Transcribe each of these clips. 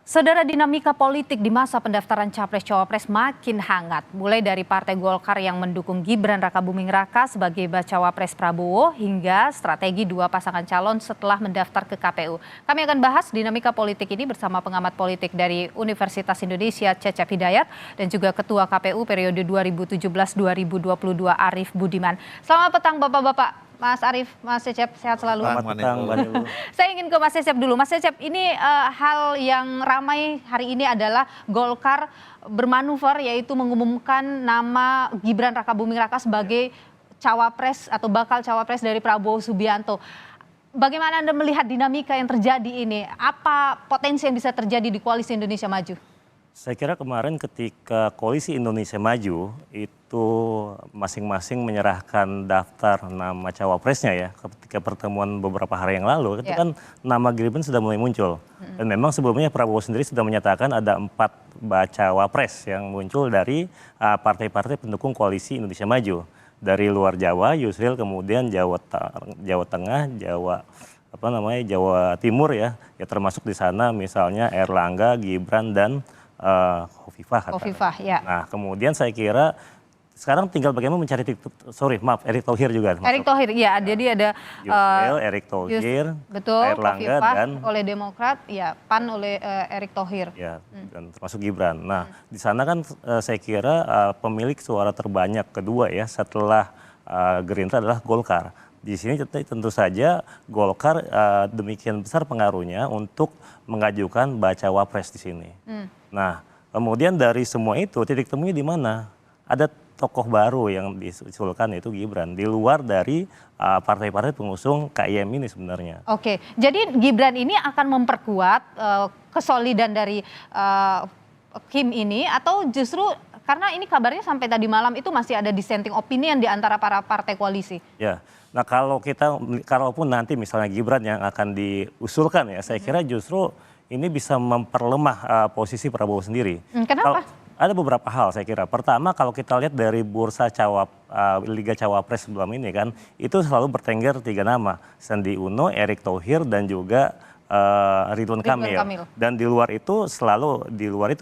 Saudara, dinamika politik di masa pendaftaran Capres-Cawapres makin hangat. Mulai dari Partai Golkar yang mendukung Gibran Rakabuming Raka sebagai bacawa pres Prabowo hingga strategi dua pasangan calon setelah mendaftar ke KPU. Kami akan bahas dinamika politik ini bersama pengamat politik dari Universitas Indonesia Cecep Hidayat dan juga Ketua KPU periode 2017-2022 Arief Budiman. Selamat petang Bapak-Bapak. Mas Arief, Mas Cecep, sehat selalu. Selamat petang, Mbak Nilu. Saya ingin ke Mas Cecep dulu. Mas Cecep, ini hal yang ramai hari ini adalah Golkar bermanuver yaitu mengumumkan nama Gibran Rakabuming Raka sebagai cawapres atau bakal cawapres dari Prabowo Subianto. Bagaimana Anda melihat dinamika yang terjadi ini? Apa potensi yang bisa terjadi di Koalisi Indonesia Maju? Saya kira kemarin ketika Koalisi Indonesia Maju itu masing-masing menyerahkan daftar nama cawapresnya ya ketika pertemuan beberapa hari yang lalu itu kan nama Gibran sudah mulai muncul dan memang sebelumnya Prabowo sendiri sudah menyatakan ada 4 bacawa pres yang muncul dari partai-partai pendukung Koalisi Indonesia Maju dari luar Jawa, Yusril, kemudian Jawa Tengah, Jawa Timur ya termasuk di sana misalnya Erlangga, Gibran dan Hovifah ya. Nah kemudian saya kira sekarang tinggal bagaimana mencari Erick Thohir juga. Erick Thohir ya, jadi ada Yusril, Erick Thohir, betul, Erlangga dan oleh Demokrat, ya PAN oleh Erick Thohir. Ya, dan termasuk Gibran. Nah di sana kan saya kira pemilik suara terbanyak kedua ya setelah Gerindra adalah Golkar. Di sini tentu saja Golkar demikian besar pengaruhnya untuk mengajukan bacawa pres di sini. Nah, kemudian dari semua itu titik temunya di mana? Ada tokoh baru yang diusulkan yaitu Gibran di luar dari partai-partai pengusung KIM ini sebenarnya. Oke, jadi Gibran ini akan memperkuat kesolidan dari Kim ini atau justru karena ini kabarnya sampai tadi malam itu masih ada dissenting opinion di antara para partai koalisi. Ya. Nah, kalaupun nanti misalnya Gibran yang akan diusulkan ya, saya kira justru ini bisa memperlemah posisi Prabowo sendiri. Kenapa? Ada beberapa hal saya kira. Pertama kalau kita lihat dari bursa Liga Cawapres sebelum ini kan, itu selalu bertengger 3 nama. Sandi Uno, Erick Thohir dan juga Ridwan Kamil. Dan di luar itu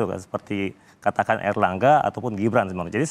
kan seperti katakan Erlangga ataupun Gibran sebenarnya. Jadi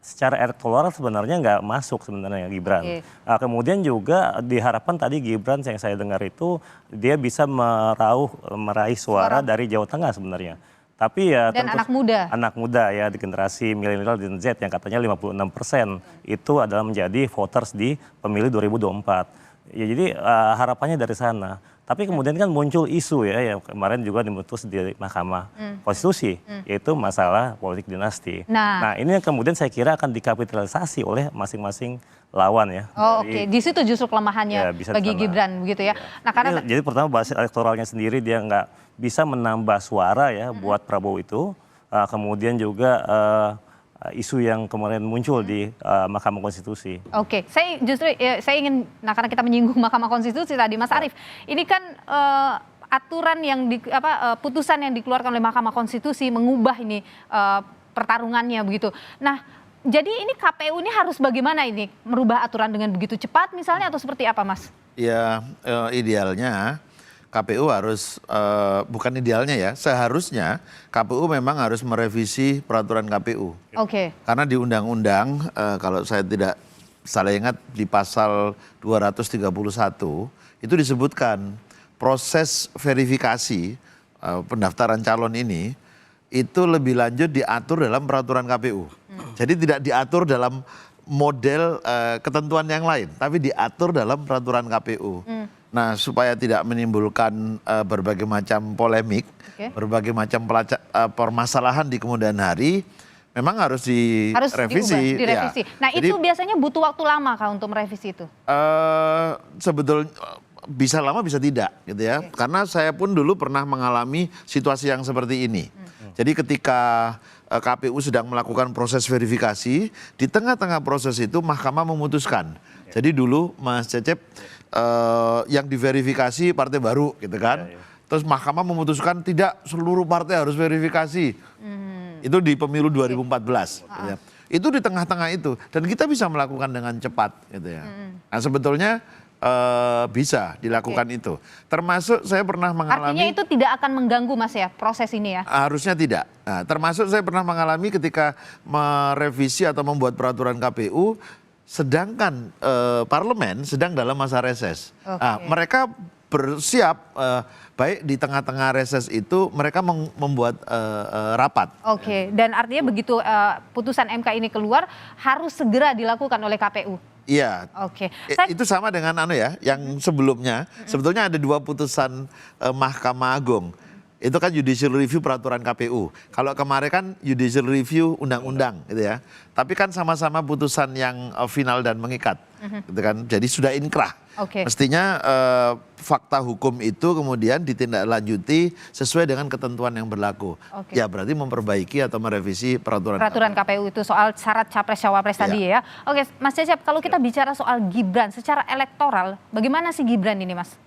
secara elektoral sebenarnya nggak masuk sebenarnya Gibran. Nah, kemudian juga diharapkan tadi Gibran yang saya dengar itu dia bisa meraih suara dari Jawa Tengah sebenarnya. Tapi ya dan tentu anak muda ya di generasi milenial dan Z yang katanya 56% itu adalah menjadi voters di pemilu 2024. Ya jadi harapannya dari sana. Tapi kemudian kan muncul isu ya yang kemarin juga dimutus di Mahkamah Konstitusi yaitu masalah politik dinasti. Nah ini yang kemudian saya kira akan dikapitalisasi oleh masing-masing lawan ya. Oke, di situ justru kelemahannya ya, bagi Gibran begitu ya. Nah karena jadi pertama basis elektoralnya sendiri dia nggak bisa menambah suara ya buat Prabowo itu. Kemudian juga isu yang kemarin muncul di Mahkamah Konstitusi. Oke, saya ingin, karena kita menyinggung Mahkamah Konstitusi tadi, Mas Arief, ini kan aturan yang putusan yang dikeluarkan oleh Mahkamah Konstitusi mengubah ini pertarungannya begitu. Nah, jadi ini KPU ini harus bagaimana ini merubah aturan dengan begitu cepat misalnya atau seperti apa, Mas? Ya idealnya. KPU harus, bukan idealnya ya, seharusnya KPU memang harus merevisi peraturan KPU. Oke. Karena di undang-undang, kalau saya tidak salah ingat di pasal 231, itu disebutkan proses verifikasi pendaftaran calon ini, itu lebih lanjut diatur dalam peraturan KPU. Jadi tidak diatur dalam model ketentuan yang lain, tapi diatur dalam peraturan KPU. Nah, supaya tidak menimbulkan berbagai macam polemik, berbagai macam permasalahan di kemudian hari, memang harus direvisi. Ya. Nah, jadi, itu biasanya butuh waktu lama kah untuk merevisi itu? Sebetulnya bisa lama bisa tidak gitu ya. Karena saya pun dulu pernah mengalami situasi yang seperti ini. Jadi ketika KPU sedang melakukan proses verifikasi, di tengah-tengah proses itu Mahkamah memutuskan. Jadi dulu Mas Cecep yang diverifikasi partai baru gitu kan. Terus Mahkamah memutuskan tidak seluruh partai harus verifikasi. Itu di pemilu 2014. Gitu ya. Itu di tengah-tengah itu dan kita bisa melakukan dengan cepat gitu ya. Nah sebetulnya bisa dilakukan itu. Termasuk saya pernah mengalami. Artinya itu tidak akan mengganggu Mas ya proses ini ya? Harusnya tidak. Nah, termasuk saya pernah mengalami ketika merevisi atau membuat peraturan KPU, sedangkan parlemen sedang dalam masa reses. Nah, mereka bersiap baik di tengah-tengah reses itu mereka membuat rapat. Oke, dan artinya begitu putusan MK ini keluar harus segera dilakukan oleh KPU. Iya. Oke. Itu sama dengan yang sebelumnya. Sebetulnya ada 2 putusan Mahkamah Agung. Itu kan judicial review peraturan KPU. Kalau kemarin kan judicial review undang-undang gitu ya. Tapi kan sama-sama putusan yang final dan mengikat. Gitu kan. Jadi sudah inkrah. Oke. Mestinya fakta hukum itu kemudian ditindaklanjuti sesuai dengan ketentuan yang berlaku. Oke. Ya berarti memperbaiki atau merevisi peraturan KPU itu soal syarat capres-cawapres tadi ya. Oke, Mas Cecep, kalau kita bicara soal Gibran secara elektoral, bagaimana sih Gibran ini, Mas?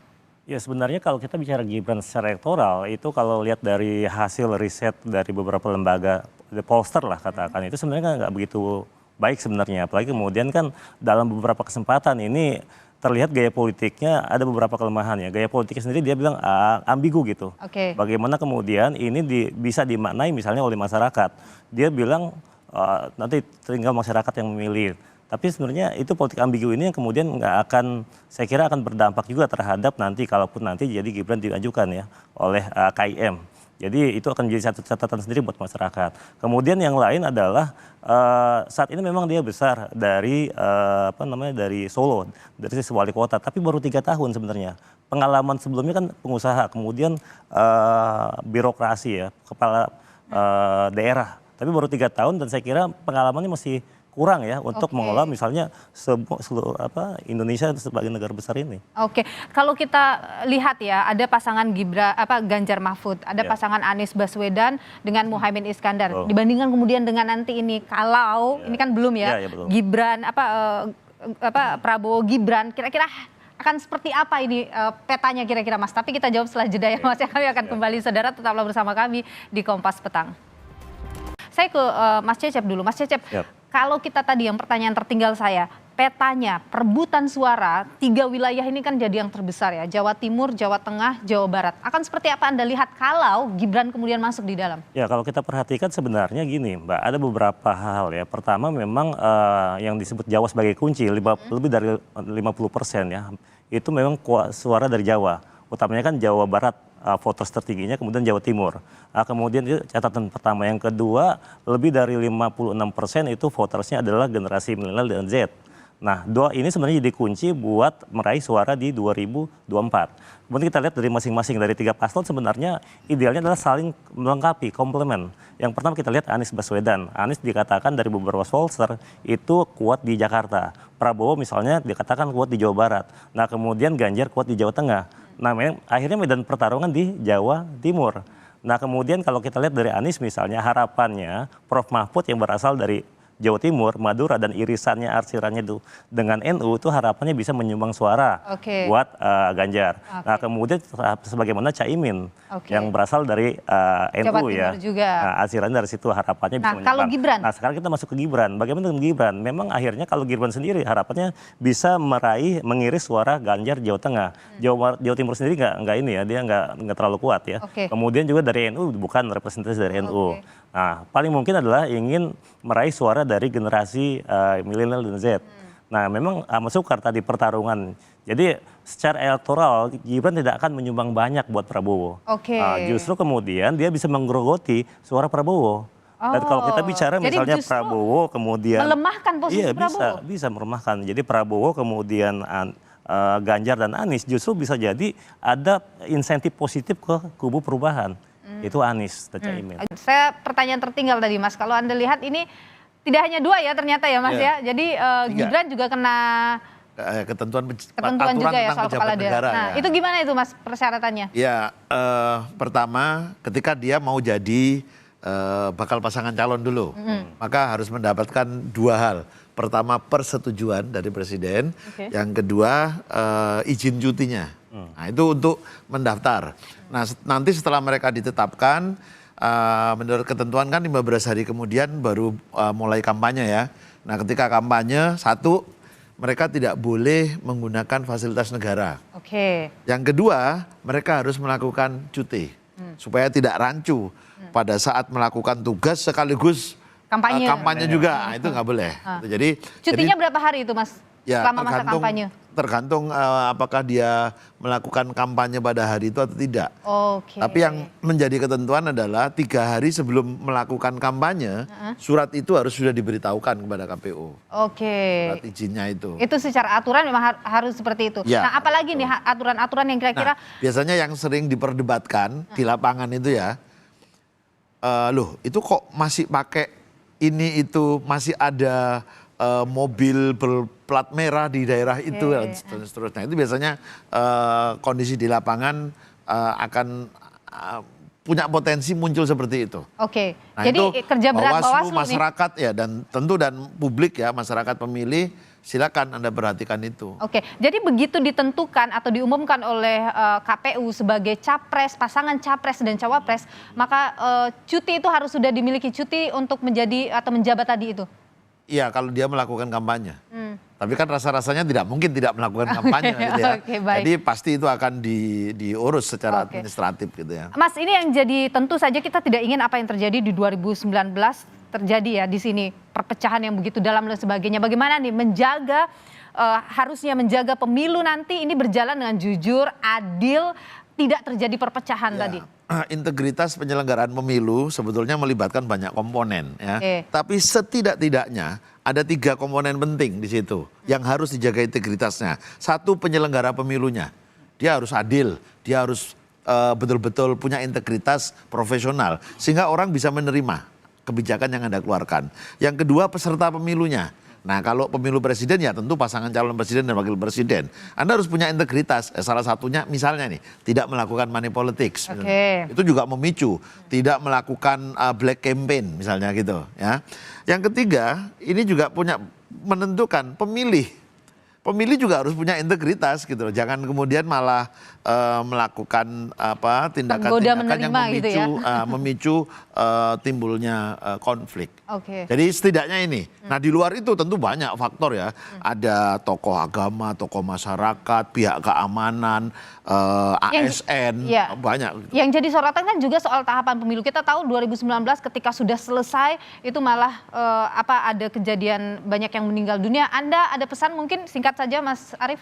Ya sebenarnya kalau kita bicara Gibran secara elektoral itu kalau lihat dari hasil riset dari beberapa lembaga, the pollster lah katakan, itu sebenarnya nggak begitu baik sebenarnya. Apalagi kemudian kan dalam beberapa kesempatan ini terlihat gaya politiknya ada beberapa kelemahannya. Gaya politiknya sendiri dia bilang ambigu gitu. Oke. Bagaimana kemudian ini bisa dimaknai misalnya oleh masyarakat. Dia bilang nanti tinggal masyarakat yang memilih. Tapi sebenarnya itu politik ambigu ini yang kemudian nggak akan, saya kira akan berdampak juga terhadap nanti kalaupun nanti jadi Gibran diajukan ya oleh KIM. Jadi itu akan menjadi satu catatan sendiri buat masyarakat. Kemudian yang lain adalah saat ini memang dia besar dari dari Solo, dari sisi wali kota, tapi baru 3 tahun sebenarnya. Pengalaman sebelumnya kan pengusaha, kemudian birokrasi ya, kepala daerah. Tapi baru 3 tahun dan saya kira pengalamannya masih kurang ya untuk mengelola misalnya seluruh Indonesia sebagai negara besar ini. Oke, kalau kita lihat ya ada pasangan Ganjar Mahfud, ada pasangan Anies Baswedan dengan Muhaimin Iskandar. Dibandingkan kemudian dengan nanti ini kalau ini kan belum ya, Gibran Prabowo Gibran kira-kira akan seperti apa ini petanya kira-kira Mas? Tapi kita jawab setelah jeda ya Mas. Kami akan kembali, saudara, tetaplah bersama kami di Kompas Petang. Saya ke Mas Cecep dulu. Mas Cecep, kalau kita tadi yang pertanyaan tertinggal saya, petanya perebutan suara 3 wilayah ini kan jadi yang terbesar ya, Jawa Timur, Jawa Tengah, Jawa Barat. Akan seperti apa Anda lihat kalau Gibran kemudian masuk di dalam? Ya kalau kita perhatikan sebenarnya gini Mbak, ada beberapa hal ya. Pertama memang yang disebut Jawa sebagai kunci, lebih dari 50% ya, itu memang suara dari Jawa. Utamanya kan Jawa Barat, voters tertingginya, kemudian Jawa Timur. Kemudian itu catatan pertama. Yang kedua, lebih dari 56% itu votersnya adalah generasi milenial dan Z. Nah, ini sebenarnya jadi kunci buat meraih suara di 2024. Kemudian kita lihat dari masing-masing, dari 3 paslon sebenarnya idealnya adalah saling melengkapi, komplement. Yang pertama kita lihat Anies Baswedan. Anies dikatakan dari beberapa pollster itu kuat di Jakarta. Prabowo misalnya dikatakan kuat di Jawa Barat. Nah, kemudian Ganjar kuat di Jawa Tengah. Nah, akhirnya medan pertarungan di Jawa Timur. Nah, kemudian kalau kita lihat dari Anies misalnya, harapannya Prof. Mahfud yang berasal dari Jawa Timur, Madura, dan irisannya, arsirannya itu dengan NU, itu harapannya bisa menyumbang suara buat Ganjar. Nah, kemudian sebagaimana Caimin yang berasal dari NU ya, arsirannya dari situ harapannya bisa menyumbang. Kalau Gibran? Nah, sekarang kita masuk ke Gibran. Bagaimana dengan Gibran? Memang akhirnya kalau Gibran sendiri harapannya bisa mengiris suara Ganjar Jawa Tengah. Jawa Timur sendiri nggak ini ya, dia nggak terlalu kuat ya. Kemudian juga dari NU, bukan representasi dari NU. Nah, paling mungkin adalah ingin meraih suara dari generasi milenial dan Z. Nah, memang Sukar tadi pertarungan. Jadi secara elektoral Gibran tidak akan menyumbang banyak buat Prabowo. Justru kemudian dia bisa menggerogoti suara Prabowo. Dan kalau kita bicara misalnya Prabowo kemudian melemahkan posisi Prabowo. Bisa melemahkan. Jadi Prabowo kemudian Ganjar dan Anies justru bisa jadi ada insentif positif ke kubu perubahan. Itu Anies dan Caimin. Saya pertanyaan tertinggal tadi Mas, kalau Anda lihat ini tidak hanya 2 ya ternyata ya Mas ya. Jadi Gibran juga kena ketentuan juga ya soal kepala daerah. Nah, ya. Itu gimana itu Mas persyaratannya? Ya, pertama ketika dia mau jadi bakal pasangan calon dulu, maka harus mendapatkan 2 hal. Pertama, persetujuan dari presiden. Yang kedua, izin cutinya. Nah, itu untuk mendaftar. Nah, nanti setelah mereka ditetapkan, menurut ketentuan kan 15 hari kemudian baru mulai kampanye ya. Nah, ketika kampanye, 1, mereka tidak boleh menggunakan fasilitas negara. Oke. Yang kedua, mereka harus melakukan cuti supaya tidak rancu pada saat melakukan tugas sekaligus Kampanye. juga. Nah, itu nggak boleh. Jadi Cutinya berapa hari itu, Mas? ya, Selama masa kampanye? tergantung apakah dia melakukan kampanye pada hari itu atau tidak. Oke. Tapi yang menjadi ketentuan adalah 3 hari sebelum melakukan kampanye, surat itu harus sudah diberitahukan kepada KPU. Oke. Surat izinnya itu. Itu secara aturan memang harus seperti itu. Ya, Nah, apalagi nih aturan-aturan yang kira-kira Nah, biasanya yang sering diperdebatkan di lapangan itu ya, loh itu kok masih pakai ini itu, masih ada mobil berplat merah di daerah itu dan seterusnya. Itu biasanya kondisi di lapangan akan punya potensi muncul seperti itu. Oke. Nah, Jadi itu kerja berat Bawaslu nih. masyarakat ya, dan tentu dan publik ya, masyarakat pemilih, silakan Anda perhatikan itu. Oke, jadi begitu ditentukan atau diumumkan oleh KPU sebagai capres, pasangan capres dan cawapres, maka cuti itu harus sudah dimiliki, cuti untuk menjadi atau menjabat tadi itu? Iya, kalau dia melakukan kampanye. Tapi kan rasa-rasanya tidak mungkin tidak melakukan kampanye gitu ya. Oke, baik. Jadi pasti itu akan diurus secara administratif gitu ya. Mas, ini yang jadi tentu saja kita tidak ingin apa yang terjadi di 2019 terjadi ya di sini, perpecahan yang begitu dalam dan sebagainya. Bagaimana nih menjaga harusnya menjaga pemilu nanti ini berjalan dengan jujur, adil, tidak terjadi perpecahan tadi. Integritas penyelenggaraan pemilu sebetulnya melibatkan banyak komponen ya. Tapi setidak-tidaknya ada 3 komponen penting di situ yang harus dijaga integritasnya. Satu, penyelenggara pemilunya. Dia harus adil, dia harus betul-betul punya integritas profesional sehingga orang bisa menerima kebijakan yang Anda keluarkan. Yang kedua, peserta pemilunya. Nah, kalau pemilu presiden ya tentu pasangan calon presiden dan wakil presiden. Anda harus punya integritas. Salah satunya misalnya nih, tidak melakukan money politics. Itu juga memicu. Tidak melakukan black campaign misalnya gitu ya. Yang ketiga, ini juga punya menentukan pemilih. Pemilih juga harus punya integritas gitu loh. Jangan kemudian malah melakukan tindakan-tindakan yang memicu, gitu ya? memicu timbulnya konflik. Oke. Jadi setidaknya ini. Nah, di luar itu tentu banyak faktor ya. Ada tokoh agama, tokoh masyarakat, pihak keamanan, ASN, banyak. Yang jadi sorotan kan juga soal tahapan pemilu. Kita tahu 2019 ketika sudah selesai itu malah ada kejadian banyak yang meninggal dunia. Anda ada pesan mungkin singkat saja, Mas Arief?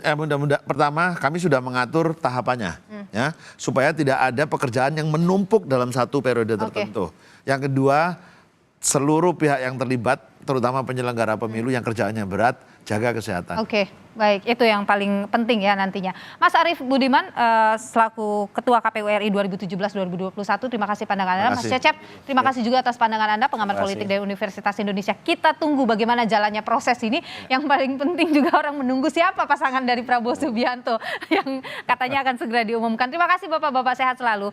Mudah-mudahan pertama kami sudah mengatur tahapannya ya, supaya tidak ada pekerjaan yang menumpuk dalam satu periode tertentu. Yang kedua, seluruh pihak yang terlibat terutama penyelenggara pemilu yang kerjaannya berat, jaga kesehatan. Oke, baik, itu yang paling penting ya nantinya. Mas Arief Budiman selaku Ketua KPU RI 2017-2021, terima kasih pandangan Anda. Mas Cecep, terima kasih juga atas pandangan Anda, pengamat politik dari Universitas Indonesia. Kita tunggu bagaimana jalannya proses ini. Yang paling penting juga orang menunggu siapa pasangan dari Prabowo Subianto yang katanya akan segera diumumkan. Terima kasih Bapak-Bapak, sehat selalu.